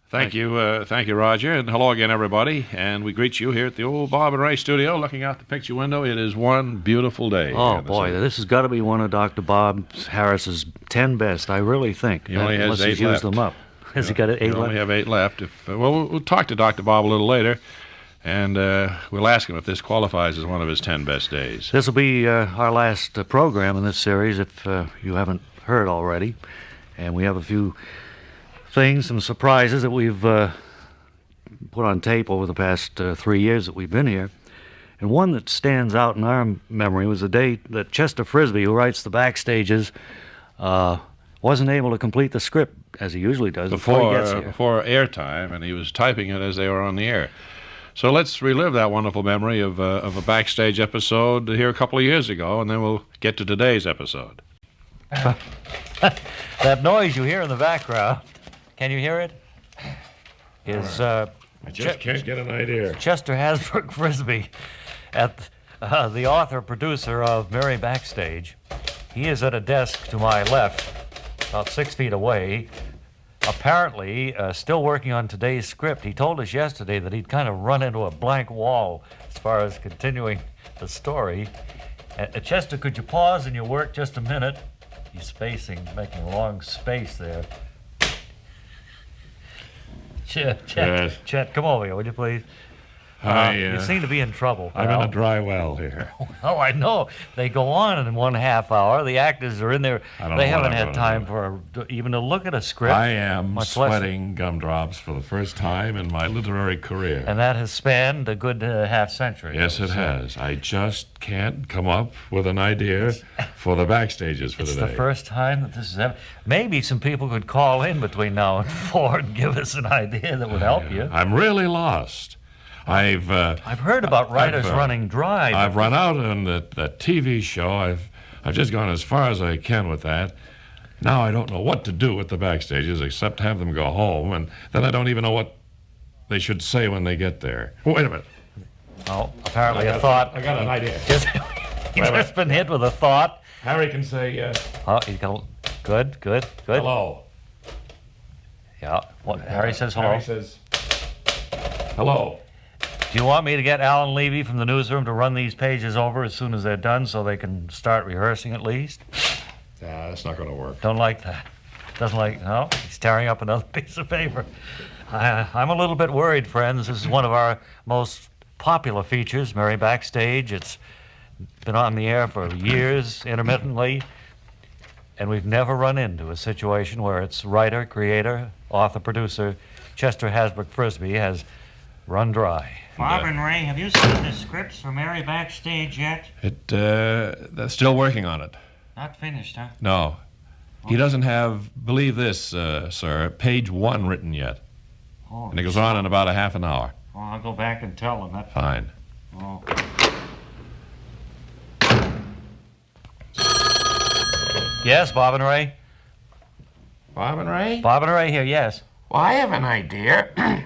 Thank you, Roger, and hello again, everybody. And we greet you here at the old Bob and Ray studio, looking out the picture window. It is one beautiful day. Oh boy, this has got to be one of Dr. Bob Harris's 10 best. I really think. He only has 8 left. Used them up. Has he got 8 left? We only have 8 left. We'll talk to Dr. Bob a little later, and we'll ask him if this qualifies as one of his 10 best days. This will be our last program in this series, if you haven't heard already, and we have a few things, some surprises that we've put on tape over the past 3 years that we've been here. And one that stands out in our memory was the day that Chester Frisbee, who writes the Backstages, wasn't able to complete the script, as he usually does, before he gets here. Before airtime, and he was typing it as they were on the air. So let's relive that wonderful memory of a Backstage episode here a couple of years ago, and then we'll get to today's episod. That noise you hear in the background, can you hear it? Is I just can't get an idea. Chester Hasbrook Frisbee, at the author-producer of Merry Backstage. He is at a desk to my left, about 6 feet away, apparently still working on today's script. He told us yesterday that he'd kind of run into a blank wall as far as continuing the story. Chester, could you pause in your work just a minute? He's spacing, making a long space there. Chet, come over here, would you please? You seem to be in trouble. I'm in a dry well here. Oh, I know. They go on in 1/2 hour. The actors are in there. They haven't had time even to look at a script. I am sweating gumdrops for the first time in my literary career. And that has spanned a good half century. Yes, it has. I just can't come up with an idea for the Backstages for today. It's the first time that this has ever... Maybe some people could call in between now and 4 and give us an idea that would help you. I'm really lost. I've heard about writers running dry. I've run out on that TV show. I've just gone as far as I can with that. Now I don't know what to do with the Backstages except have them go home, and then I don't even know what they should say when they get there. Wait a minute. Oh, apparently a thought. I got an idea. He's just been hit with a thought. Harry can say, Oh, he's got good. hello. Yeah. What? Harry says hello. Harry says, hello. Do you want me to get Alan Levy from the newsroom to run these pages over as soon as they're done so they can start rehearsing at least? That's not going to work. Don't like that. Doesn't like... No, he's tearing up another piece of paper. I'm a little bit worried, friends. This is one of our most popular features, Merry Backstage. It's been on the air for years, intermittently, and we've never run into a situation where its writer, creator, author, producer, Chester Hasbrook Frisbee has run dry. Bob and Ray, have you seen the scripts for Merry Backstage yet? They're still working on it. Not finished, huh? No. He doesn't have, believe this, sir, page 1 written yet. Oh, And it goes on in about a half an hour. Well, I'll go back and tell them that. Fine. Oh. Yes, Bob and Ray? Bob and Ray? Bob and Ray here, yes. Well, I have an idea.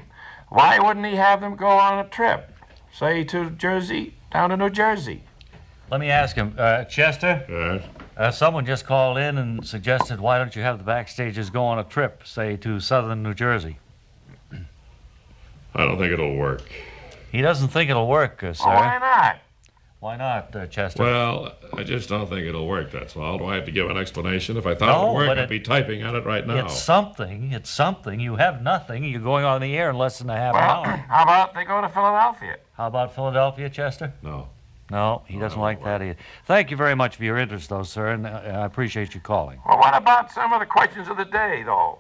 Why wouldn't he have them go on a trip? Say to Jersey, down to New Jersey. Let me ask him. Chester? Yes? Someone just called in and suggested, why don't you have the Backstages go on a trip, say, to southern New Jersey? I don't think it'll work. He doesn't think it'll work, sir. Well, why not? Why not, Chester? Well, I just don't think it'll work, that's all. Do I have to give an explanation? If I thought No, it would work, but I'd be typing on it right now. It's something. It's something. You have nothing. You're going on the air in less than a half an Well, hour. how about they go to Philadelphia? How about Philadelphia, Chester? No. No, he doesn't like that either. Thank you very much for your interest, though, sir, and I appreciate you calling. Well, what about some of the questions of the day, though?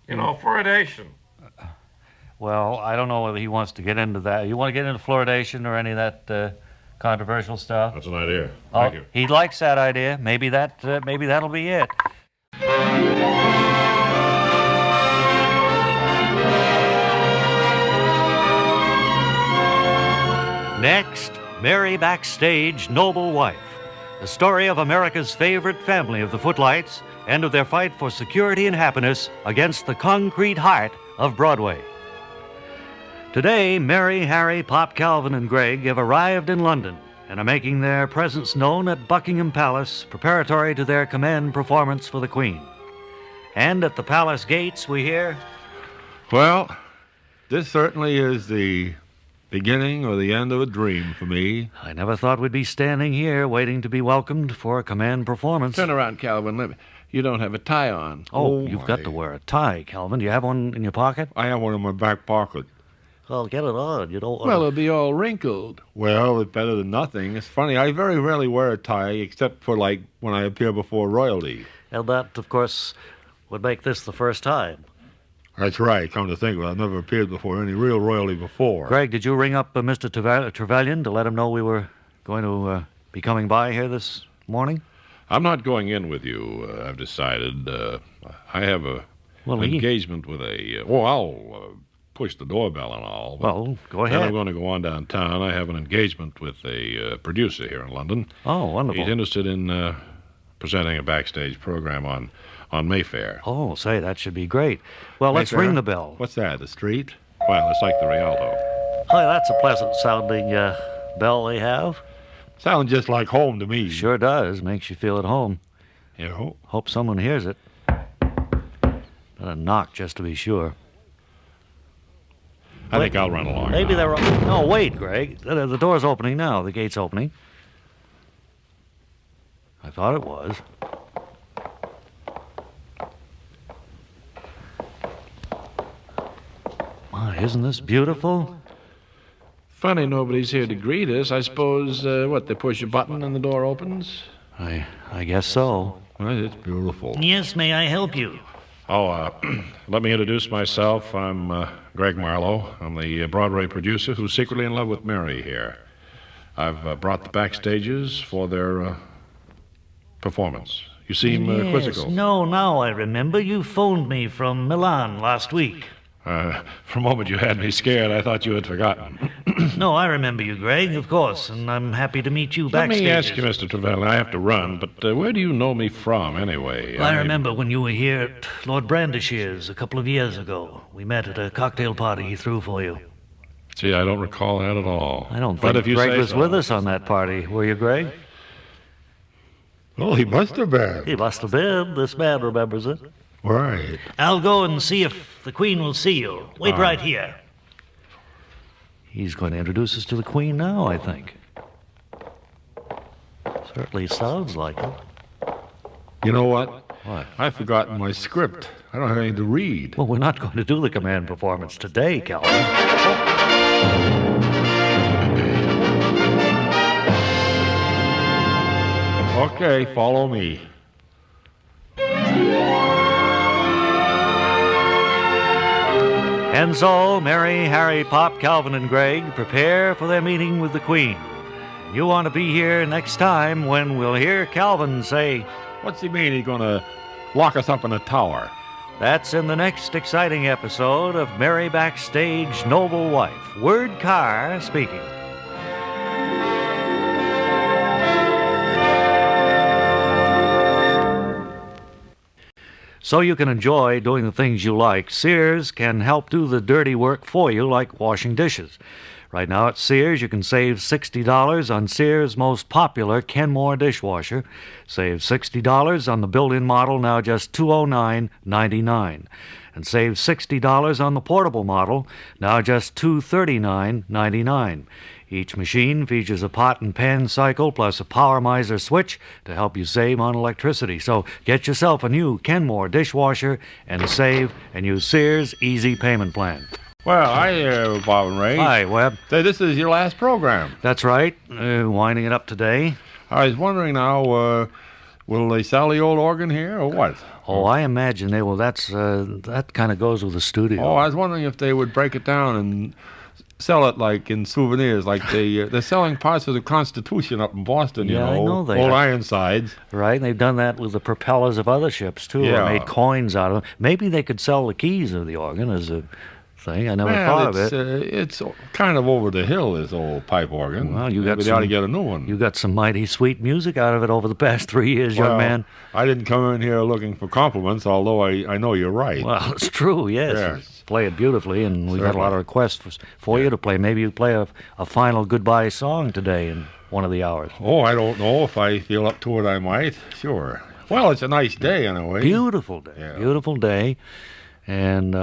You know, fluoridation. Well, I don't know whether he wants to get into that. You want to get into fluoridation or any of that controversial stuff? That's an idea. Thank you. He likes that idea. Maybe that'll be it. Next, Merry Backstage, Noble Wife. The story of America's favorite family of the Footlights and of their fight for security and happiness against the concrete heart of Broadway. Today, Mary, Harry, Pop, Calvin, and Greg have arrived in London and are making their presence known at Buckingham Palace, preparatory to their command performance for the Queen. And at the palace gates, we hear... Well, this certainly is the beginning or the end of a dream for me. I never thought we'd be standing here waiting to be welcomed for a command performance. Turn around, Calvin. You don't have a tie on. Oh, you've got to wear a tie, Calvin. Do you have one in your pocket? I have one in my back pocket. Well, get it on. You don't want Well, it'll be all wrinkled. Well, it's better than nothing. It's funny, I very rarely wear a tie, except for, like, when I appear before royalty. And that, of course, would make this the first time. That's right, come to think of it. I've never appeared before any real royalty before. Greg, did you ring up Mr. Trevelyan to let him know we were going to be coming by here this morning? I'm not going in with you, I've decided. I have an engagement with a... I'll push the doorbell and all. Well, go Then ahead. I'm going to go on downtown. I have an engagement with a producer here in London. Oh, wonderful. He's interested in presenting a Backstage program on Mayfair. Oh, say, that should be great. Well, let's Mayfair? ring the bell. What's that, the street? Well, it's like the Rialto. Hi, that's a pleasant-sounding bell they have. Sounds just like home to me. Sure does. Makes you feel at home. You know? Hope someone hears it. Better knock just to be sure. I think I'll run along. Maybe now. they're... No, wait, Greg. The door's opening now. The gate's opening. I thought it was. My, isn't this beautiful? Funny nobody's here to greet us. I suppose, they push a button and the door opens? I guess so. Well, it's beautiful. Yes, may I help you? Let me introduce myself. I'm Greg Marlowe. I'm the Broadway producer who's secretly in love with Mary here. I've brought the Backstages for their performance. You seem quizzical. No, now I remember. You phoned me from Milan last week. For a moment you had me scared. I thought you had forgotten. No, I remember you, Greg, of course, and I'm happy to meet you Let backstage. me ask you, Mr. Trevelyan, I have to run, but where do you know me from, anyway? I remember when you were here at Lord Brandish's a couple of years ago. We met at a cocktail party he threw for you. Gee, I don't recall that at all. I don't But think if you Greg say was so. with us on that party. Were you, Greg? Oh, he must have been. He must have been. This man remembers it. Right. I'll go and see if the Queen will see you. Wait right here. He's going to introduce us to the Queen now, I think. Certainly sounds like it. You know what? What? I've forgotten my script. I don't have anything to read. Well, we're not going to do the command performance today, Calvin. Okay, follow me. And so, Mary, Harry, Pop, Calvin, and Greg prepare for their meeting with the Queen. You want to be here next time when we'll hear Calvin say, What's he mean he's gonna lock us up in a tower? that's in the next exciting episode of Mary Backstage Noble Wife. Word Carr speaking. So you can enjoy doing the things you like, Sears can help do the dirty work for you, like washing dishes. Right now at Sears, you can save $60 on Sears' most popular Kenmore dishwasher. Save $60 on the built-in model, now just $209.99. And save $60 on the portable model, now just $239.99. Each machine features a pot and pan cycle plus a power miser switch to help you save on electricity. So get yourself a new Kenmore dishwasher and save and use Sears' Easy Payment Plan. Well, hi, Bob and Ray. Hi, Webb. Say, this is your last program. That's right. Winding it up today. I was wondering now, will they sell the old organ here or what? Oh, I imagine they will. That kind of goes with the studio. Oh, I was wondering if they would break it down and sell it like in souvenirs, like they're selling parts of the Constitution up in Boston, you Yeah, know. I know they old are. Ironsides. Right, and they've done that with the propellers of other ships, too. Yeah. Or made coins out of them. Maybe they could sell the keys of the organ as a thing. I never Well, thought of it. it's kind of over the hill, this old pipe organ. Well, you got Maybe they ought to some- get a new one. You got some mighty sweet music out of it over the past 3 years, young Well, man. I didn't come in here looking for compliments, although I know you're right. Well, it's true, yes. Yes. You play it beautifully, and we've had a Certainly. lot of requests for you to play. Maybe you play a final goodbye song today in one of the hours. Oh, I don't know. If I feel up to it, I might. Sure. Well, it's a nice day anyway. Beautiful day. Yeah. Beautiful day. And,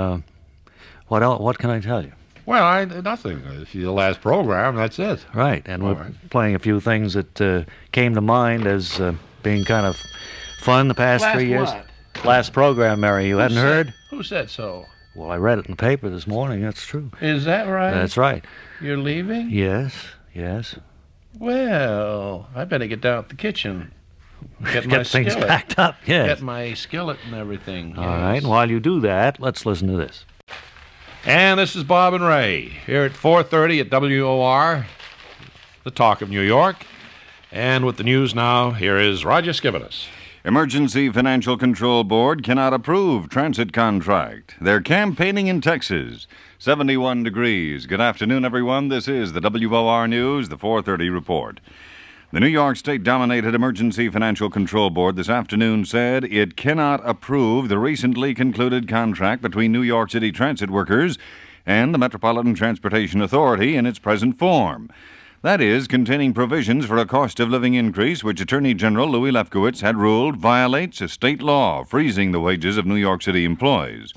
What can I tell you? Well, nothing. It's the last program. That's it. Right, and All we're right. playing a few things that came to mind as being kind of fun the past Last 3 years. what? Last program, Mary, you hadn't heard? Who said so? Well, I read it in the paper this morning. That's true. Is that right? That's right. You're leaving? Yes, yes. Well, I better get down to the kitchen. Get my Get things skillet. packed up. Yes. Get my skillet and everything. All yes. right. And while you do that, let's listen to this. And this is Bob and Ray here at 4:30 at WOR, the talk of New York. And with the news now, here is Roger Skibitis. Emergency Financial Control Board cannot approve transit contract. They're campaigning in Texas. 71 degrees. Good afternoon, everyone. This is the WOR News, the 4:30 report. The New York State-dominated Emergency Financial Control Board this afternoon said it cannot approve the recently concluded contract between New York City transit workers and the Metropolitan Transportation Authority in its present form. That is, containing provisions for a cost of living increase which Attorney General Louis Lefkowitz had ruled violates a state law freezing the wages of New York City employees.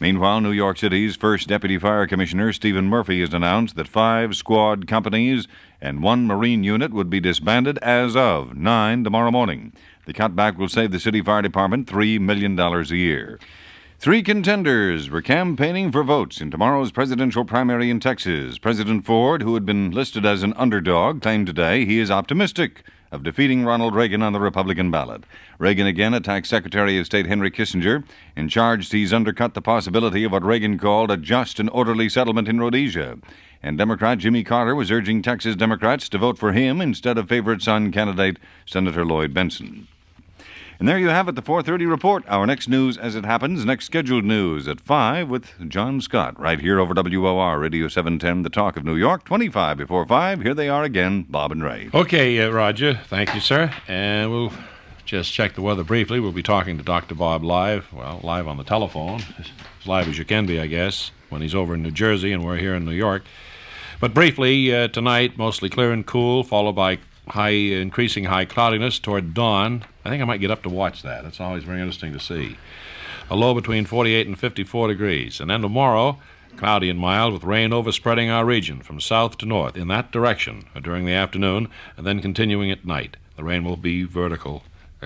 Meanwhile, New York City's first Deputy Fire Commissioner, Stephen Murphy, has announced that 5 squad companies and 1 Marine unit would be disbanded as of 9 tomorrow morning. The cutback will save the City Fire Department $3 million a year. 3 contenders were campaigning for votes in tomorrow's presidential primary in Texas. President Ford, who had been listed as an underdog, claimed today he is optimistic of defeating Ronald Reagan on the Republican ballot. Reagan again attacked Secretary of State Henry Kissinger and charged he's undercut the possibility of what Reagan called a just and orderly settlement in Rhodesia. And Democrat Jimmy Carter was urging Texas Democrats to vote for him instead of favorite son candidate Senator Lloyd Bentsen. And there you have it, the 4:30 report. Our next news as it happens, next scheduled news at 5 with John Scott, right here over WOR Radio 710, the talk of New York, 25 before 5. Here they are again, Bob and Ray. Okay, Roger. Thank you, sir. And we'll just check the weather briefly. We'll be talking to Dr. Bob live on the telephone, as live as you can be, I guess, when he's over in New Jersey and we're here in New York. But briefly, tonight, mostly clear and cool, followed by increasing high cloudiness toward dawn. I think I might get up to watch that. It's always very interesting to see. A low between 48 and 54 degrees. And then tomorrow, cloudy and mild with rain overspreading our region from south to north in that direction during the afternoon and then continuing at night. The rain will be vertical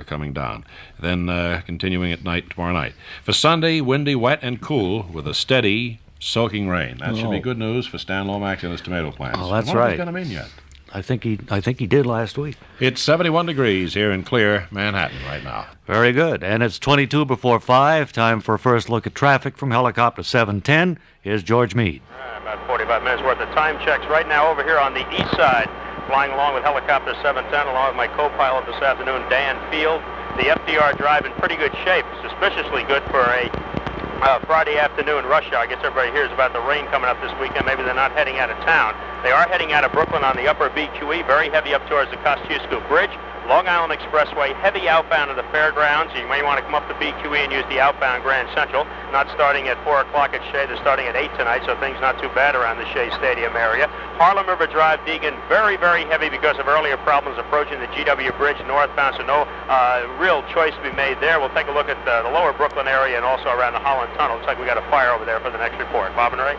coming down. Then continuing at night tomorrow night. For Sunday, windy, wet, and cool with a steady soaking rain. That should be good news for Stan Lomax and his tomato plants. Oh, that's I wonder right. if he's going to mean yet. I think he did last week. It's 71 degrees here in clear Manhattan right now. Very good. And it's 22 before 5. Time for a first look at traffic from Helicopter 710. Here's George Meade. About 45 minutes worth of time checks right now over here on the east side. Flying along with Helicopter 710 along with my co-pilot this afternoon, Dan Field. The FDR drive in pretty good shape. Suspiciously good for a Friday afternoon rush hour. I guess everybody hears about the rain coming up this weekend. Maybe they're not heading out of town. They are heading out of Brooklyn on the upper BQE, very heavy up towards the Kosciuszko Bridge. Long Island Expressway, heavy outbound to the fairgrounds. You may want to come up to BQE and use the outbound Grand Central. Not starting at 4 o'clock at Shea. They're starting at 8 tonight, so things not too bad around the Shea Stadium area. Harlem River Drive, Deegan, very, very heavy because of earlier problems approaching the GW Bridge northbound, so no real choice to be made there. We'll take a look at the lower Brooklyn area and also around the Holland Tunnel. Looks like we got a fire over there for the next report. Bob and Ray?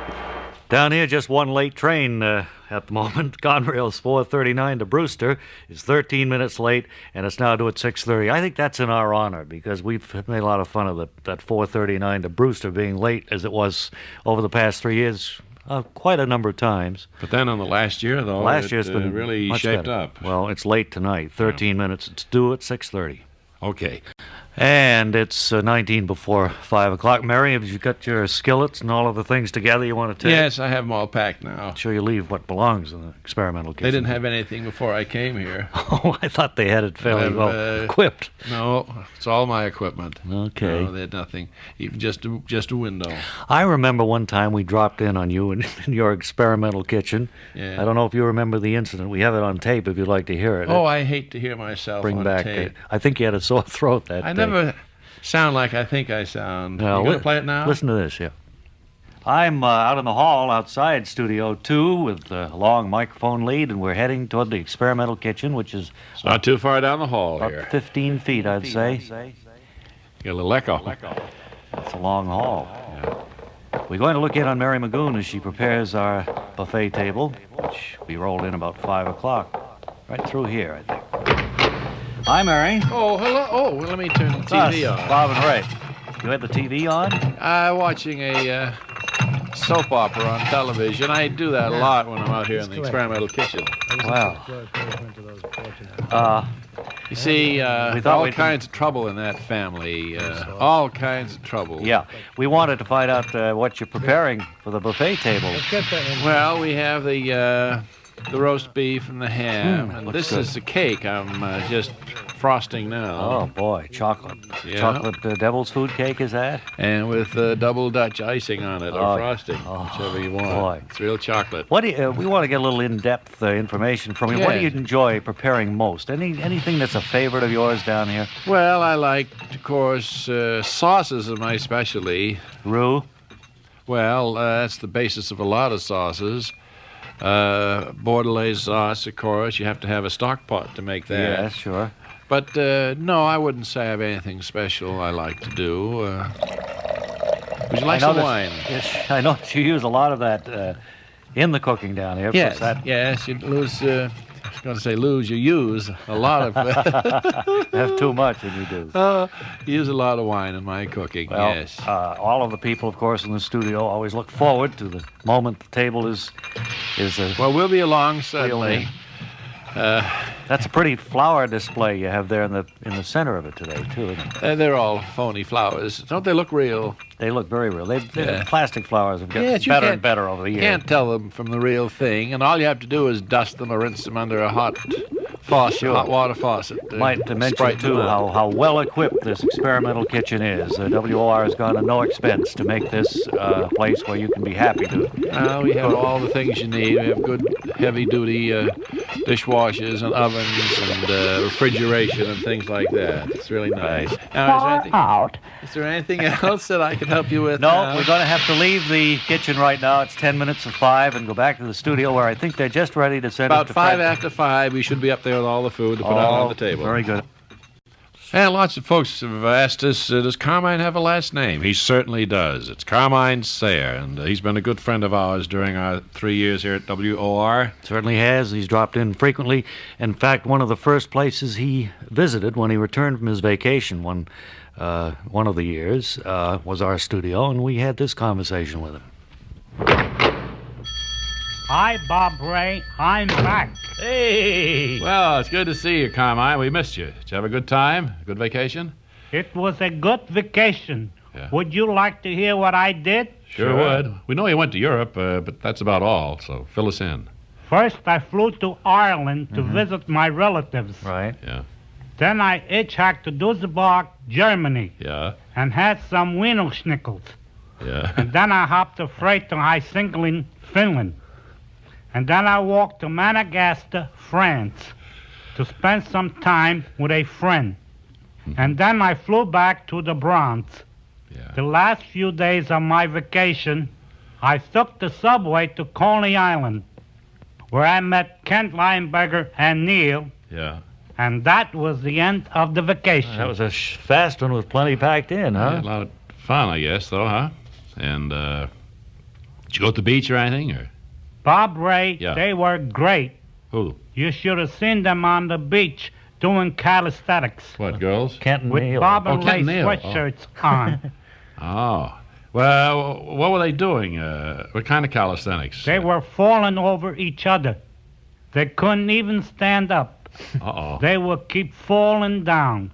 Down here, just one late train at the moment. Conrail's 439 to Brewster is 13 minutes late, and it's now due at 6:30. I think that's in our honor because we've made a lot of fun of that 439 to Brewster being late as it was over the past 3 years. Quite a number of times. But then on the last year, though, Last year's been really much shaped better. up. Well, it's late tonight, 13 minutes. It's due at 6:30. Okay. And it's 19 before 5 o'clock. Mary, have you got your skillets and all of the things together you want to take? Yes, I have them all packed now. I'm sure you leave what belongs in the experimental kitchen. They didn't have anything before I came here. Oh, I thought they had it fairly well equipped. No, it's all my equipment. Okay. No, they had nothing. Even just a window. I remember one time we dropped in on you in your experimental kitchen. Yeah. I don't know if you remember the incident. We have it on tape if you'd like to hear it. Oh, I hate to hear myself Bring on back. tape. I think you had a sore throat that I day. never sound like I think I sound. No, You going to play it now? Listen to this, yeah. I'm out in the hall outside Studio 2 with a long microphone lead, and we're heading toward the experimental kitchen, which is It's not too far down the hall about here. 15 feet, I'd say. Get a little echo. It's a long hall. We're going to look in on Mary McGoon as she prepares our buffet table, which we rolled in about 5 o'clock. Right through here, I think. Hi, Mary. Oh, hello. Oh, well, let me turn the It's TV us, on. Bob and Ray. You had the TV on? Watching a soap opera on television. I do that a lot when I'm out here in the experimental kitchen. Wow. You see, thought all we'd- kinds of trouble in that family. All kinds of trouble. Yeah. We wanted to find out what you're preparing for the buffet table. Well, we have the roast beef and the ham. And looks this good. is the cake I'm just frosting now. Oh, boy. Chocolate. Yeah. Chocolate devil's food cake, is that? And with double Dutch icing on it, or Oh, frosting, whichever you want. boy. It's real chocolate. What do you, we want to get a little in-depth information from you. What do you Yeah. enjoy preparing most? Anything that's a favorite of yours down here? Well, I like, of course, sauces are my specialty. Roux? Well, that's the basis of a lot of sauces. Bordelaise sauce, of course. You have to have a stock pot to make that. Yeah, sure. But no, I wouldn't say I have anything special I like to do. Would you like some wine? Yes, I know that you use a lot of that in the cooking down here. Yes, That yes. You lose. I was going to say lose. You use a lot of. have too much, and you do. You use a lot of wine in my cooking. Well, yes. all of the people, of course, in the studio always look forward to the moment the table is. Well, we'll be along suddenly. That's a pretty flower display you have there in the center of it today, too. Isn't it? They're all phony flowers. Don't they look real? They look very real. The Yeah. plastic flowers have gotten Yes, you better can't- and better over the You years. can't tell them from the real thing, and all you have to do is dust them or rinse them under a hot faucet, Sure. hot water faucet. Might to mention, Sprite too, them up. how well equipped this experimental kitchen is. WOR has gone to no expense to make this a place where you can be happy to. We have all the things you need. We have good, heavy-duty dishwashers and ovens and refrigeration and things like that. It's really nice. Now, is there anything else that I can help you with? No, now? we're going to have to leave the kitchen right now. It's 10 minutes of 5 and go back to the studio where I think they're just ready to send About it to 5 Fred. after 5, we should be up there with all the food to put out on the table. Very good. And lots of folks have asked us, does Carmine have a last name? He certainly does. It's Carmine Sayre, and he's been a good friend of ours during our 3 years here at WOR. Certainly has. He's dropped in frequently. In fact, one of the first places he visited when he returned from his vacation one of the years was our studio, and we had this conversation with him. Hi, Bob Ray. I'm back. Hey! Well, it's good to see you, Carmine. We missed you. Did you have a good time? A good vacation? It was a good vacation. Yeah. Would you like to hear what I did? Sure would. We know you went to Europe, but that's about all, so fill us in. First, I flew to Ireland to visit my relatives. Right. Yeah. Then I hitchhiked to Düsseldorf, Germany, Yeah. and had some Wiener Schnickels. Yeah. And then I hopped a freight to Helsinki, Finland. And then I walked to Madagascar, France, to spend some time with a friend. And then I flew back to the Bronx. Yeah. The last few days of my vacation, I took the subway to Coney Island, where I met Kent Lineberger and Neil, Yeah. and that was the end of the vacation. That was a fast one with plenty packed in, Yeah, huh? a lot of fun, I guess, though, huh? And, did you go to the beach or anything, or? Bob Ray, Yeah. they were great. Who? You should have seen them on the beach doing calisthenics What, girls? Kent and with Neil. Bob and Oh, Kent Ray and Neil. sweatshirts on. Oh. Well, what were they doing? What kind of calisthenics? They were falling over each other. They couldn't even stand up. Uh-oh. They would keep falling down.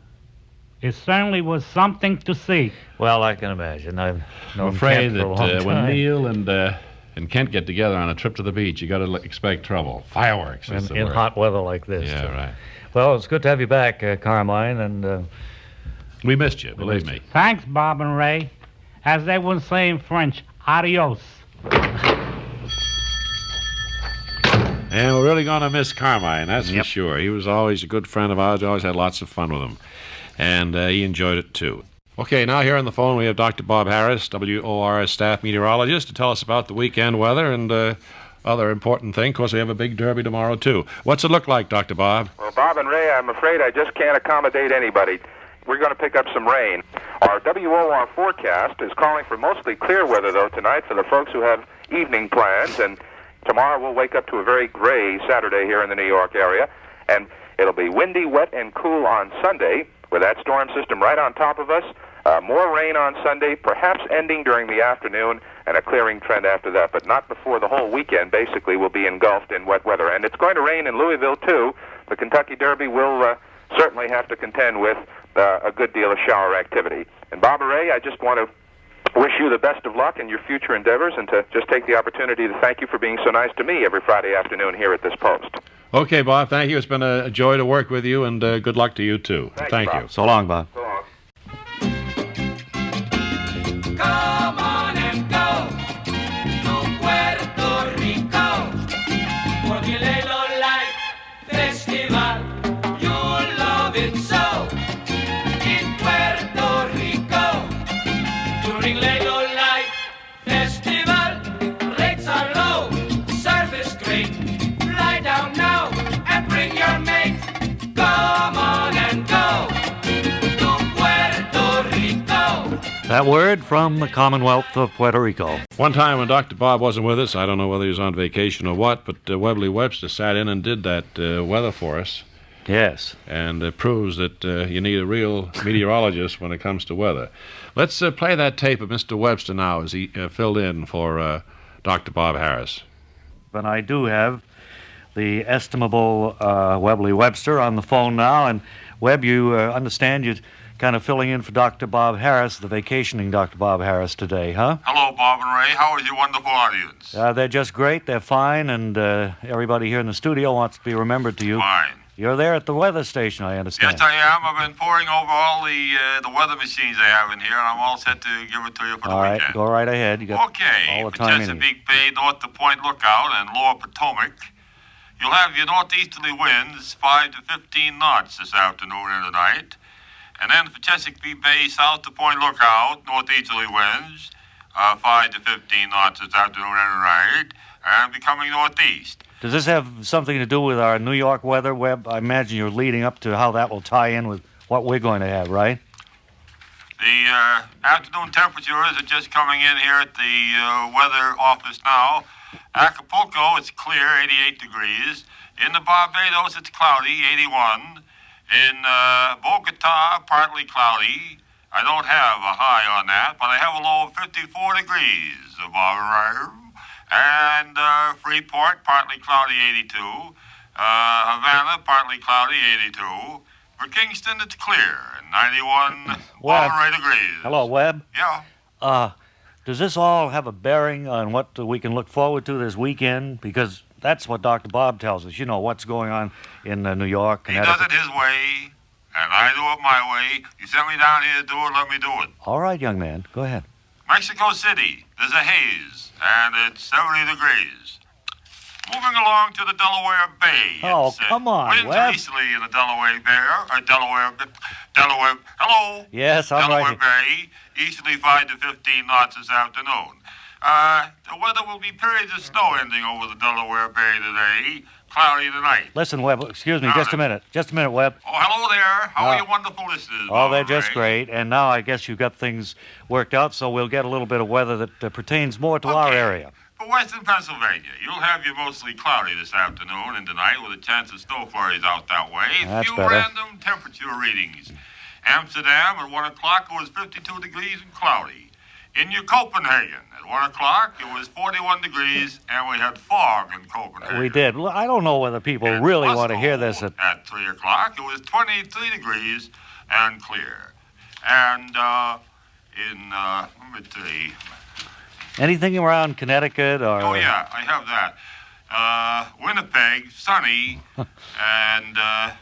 It certainly was something to see. Well, I can imagine. I've I'm known afraid Kent for a long that when time. Neil and Kent get together on a trip to the beach, you got to expect trouble. Fireworks is the in word. hot weather like this. Yeah, too. right. Well, it's good to have you back, Carmine, and We missed you, believe me. Thanks, Bob and Ray. As they would say in French, adios. And we're really going to miss Carmine, that's for sure. He was always a good friend of ours. We always had lots of fun with him. And he enjoyed it, too. Okay, now here on the phone we have Dr. Bob Harris, WOR staff meteorologist, to tell us about the weekend weather and other important thing. Of course, we have a big derby tomorrow, too. What's it look like, Dr. Bob? Well, Bob and Ray, I'm afraid I just can't accommodate anybody. we're going to pick up some rain. Our WOR forecast is calling for mostly clear weather, though, tonight for the folks who have evening plans. And tomorrow we'll wake up to a very gray Saturday here in the New York area. And it'll be windy, wet, and cool on Sunday with that storm system right on top of us. More rain on Sunday, perhaps ending during the afternoon, and a clearing trend after that, but not before the whole weekend, basically, will be engulfed in wet weather. And it's going to rain in Louisville, too. The Kentucky Derby will certainly have to contend with a good deal of shower activity. And Bob and Ray, I just want to wish you the best of luck in your future endeavors and to just take the opportunity to thank you for being so nice to me every Friday afternoon here at this post. Okay, Bob, thank you. It's been a joy to work with you, and good luck to you, too. Thank you. So long, Bob. So long. Come on and go to Puerto Rico for the Lelo Light Festival. You'll love it so in Puerto Rico during Lelo Light Festival. Rates are low, service great. Fly down now and bring your mate. Come on and go to Puerto Rico. That word from the Commonwealth of Puerto Rico. One time when Dr. Bob wasn't with us, I don't know whether he was on vacation or what, but Webley Webster sat in and did that weather for us. Yes. And it proves that you need a real meteorologist when it comes to weather. Let's play that tape of Mr. Webster now as he filled in for Dr. Bob Harris. And I do have the estimable Webley Webster on the phone now. And Webb, you understand you're kind of filling in for Dr. Bob Harris, the vacationing Dr. Bob Harris today, huh? Hello, Bob and Ray. How is your wonderful audience? They're just great. They're fine. And everybody here in the studio wants to be remembered to you. Fine. You're there at the weather station, I understand. Yes, I am. I've been poring over all the weather machines they have in here, and I'm all set to give it to you for the All right, weekend. go right ahead. You got Okay, all the for time you need. Chesapeake Bay, north to Point Lookout, and lower Potomac, you'll have your northeasterly winds 5 to 15 knots this afternoon and tonight. And then for Chesapeake Bay, south to Point Lookout, northeasterly winds 5 to 15 knots this afternoon and tonight, and becoming northeast. Does this have something to do with our New York weather, Webb? I imagine you're leading up to how that will tie in with what we're going to have, right? The afternoon temperatures are just coming in here at the weather office now. Acapulco, it's clear, 88 degrees. In the Barbados, it's cloudy, 81. In Bogota, partly cloudy. I don't have a high on that, but I have a low of 54 degrees above. And Freeport, partly cloudy, 82. Havana, partly cloudy, 82. For Kingston, it's clear, 91 degrees. Hello, Webb. Yeah. Does this all have a bearing on what we can look forward to this weekend? Because that's what Dr. Bob tells us. You know, what's going on in New York, He Connecticut. does it his way, and I do it my way. You sent me down here to do it, let me do it. All right, young man, go ahead. Mexico City, there's a haze, and it's 70 degrees. Moving along to the Delaware Bay. Oh, It's, come on, winds Webb. easterly in the Delaware Bay, Delaware, hello? Yes, I'm Delaware right. Bay, easterly 5 to 15 knots this afternoon. The weather will be periods of snow ending over the Delaware Bay today, cloudy tonight. Listen, Webb, excuse me, just a minute. Just a minute, Webb. Oh, hello there. How are your wonderful listeners? Oh, they're Bob just Ray? great. And now I guess you've got things worked out, so we'll get a little bit of weather that pertains more to our area. For western Pennsylvania, you'll have your mostly cloudy this afternoon and tonight with a chance of snow flurries out that way. That's Few better. random temperature readings. Amsterdam at 1 o'clock it was 52 degrees and cloudy. In New Copenhagen at 1 o'clock it was 41 degrees and we had fog in Copenhagen. We did. Well, I don't know whether people really want to hear this. At 3 o'clock it was 23 degrees and clear. And let me see. Anything around Connecticut or... Oh, yeah, I have that. Winnipeg, sunny, and I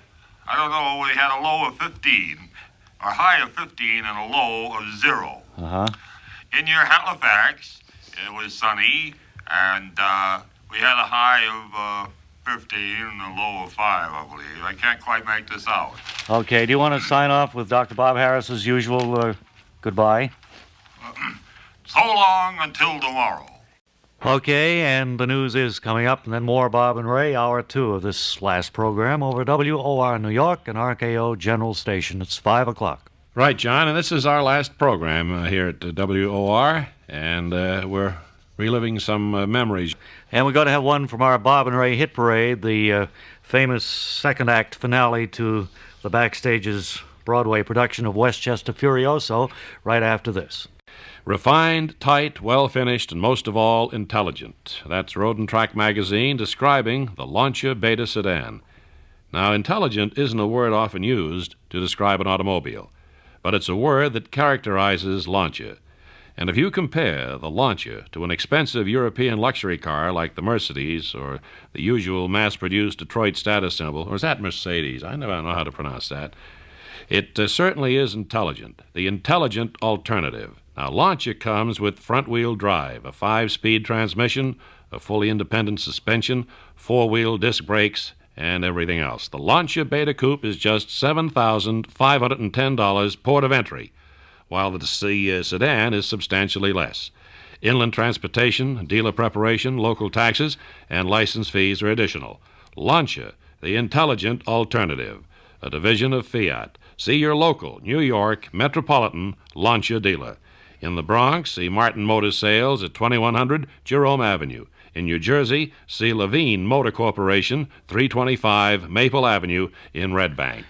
don't know, we had a low of 15, a high of 15 and a low of 0. Uh-huh. In your Halifax, it was sunny, and we had a high of 15 and a low of 5, I believe. I can't quite make this out. Okay, do you want to sign off with Dr. Bob Harris as usual? Goodbye. So long until tomorrow. Okay, and the news is coming up, and then more Bob and Ray, hour 2 of this last program over WOR New York and RKO General Station. It's 5 o'clock. Right, John, and this is our last program here at WOR, and we're reliving some memories. And we're going to have one from our Bob and Ray Hit Parade, the famous second act finale to the Backstage's Broadway production of Westchester Furioso, right after this. Refined, tight, well-finished, and most of all, intelligent. That's Road and Track magazine describing the Lancia Beta sedan. Now, intelligent isn't a word often used to describe an automobile, but it's a word that characterizes Lancia. And if you compare the Lancia to an expensive European luxury car like the Mercedes or the usual mass-produced Detroit status symbol, or is that Mercedes? I never know how to pronounce that. It certainly is intelligent, the intelligent alternative. Now, Lancia comes with front-wheel drive, a 5-speed transmission, a fully independent suspension, 4-wheel disc brakes, and everything else. The Lancia Beta Coupe is just $7,510 port of entry, while the sedan is substantially less. Inland transportation, dealer preparation, local taxes, and license fees are additional. Lancia, the intelligent alternative, a division of Fiat. See your local New York Metropolitan Lancia dealer. In the Bronx, see Martin Motor Sales at 2100 Jerome Avenue. In New Jersey, see Levine Motor Corporation, 325 Maple Avenue in Red Bank.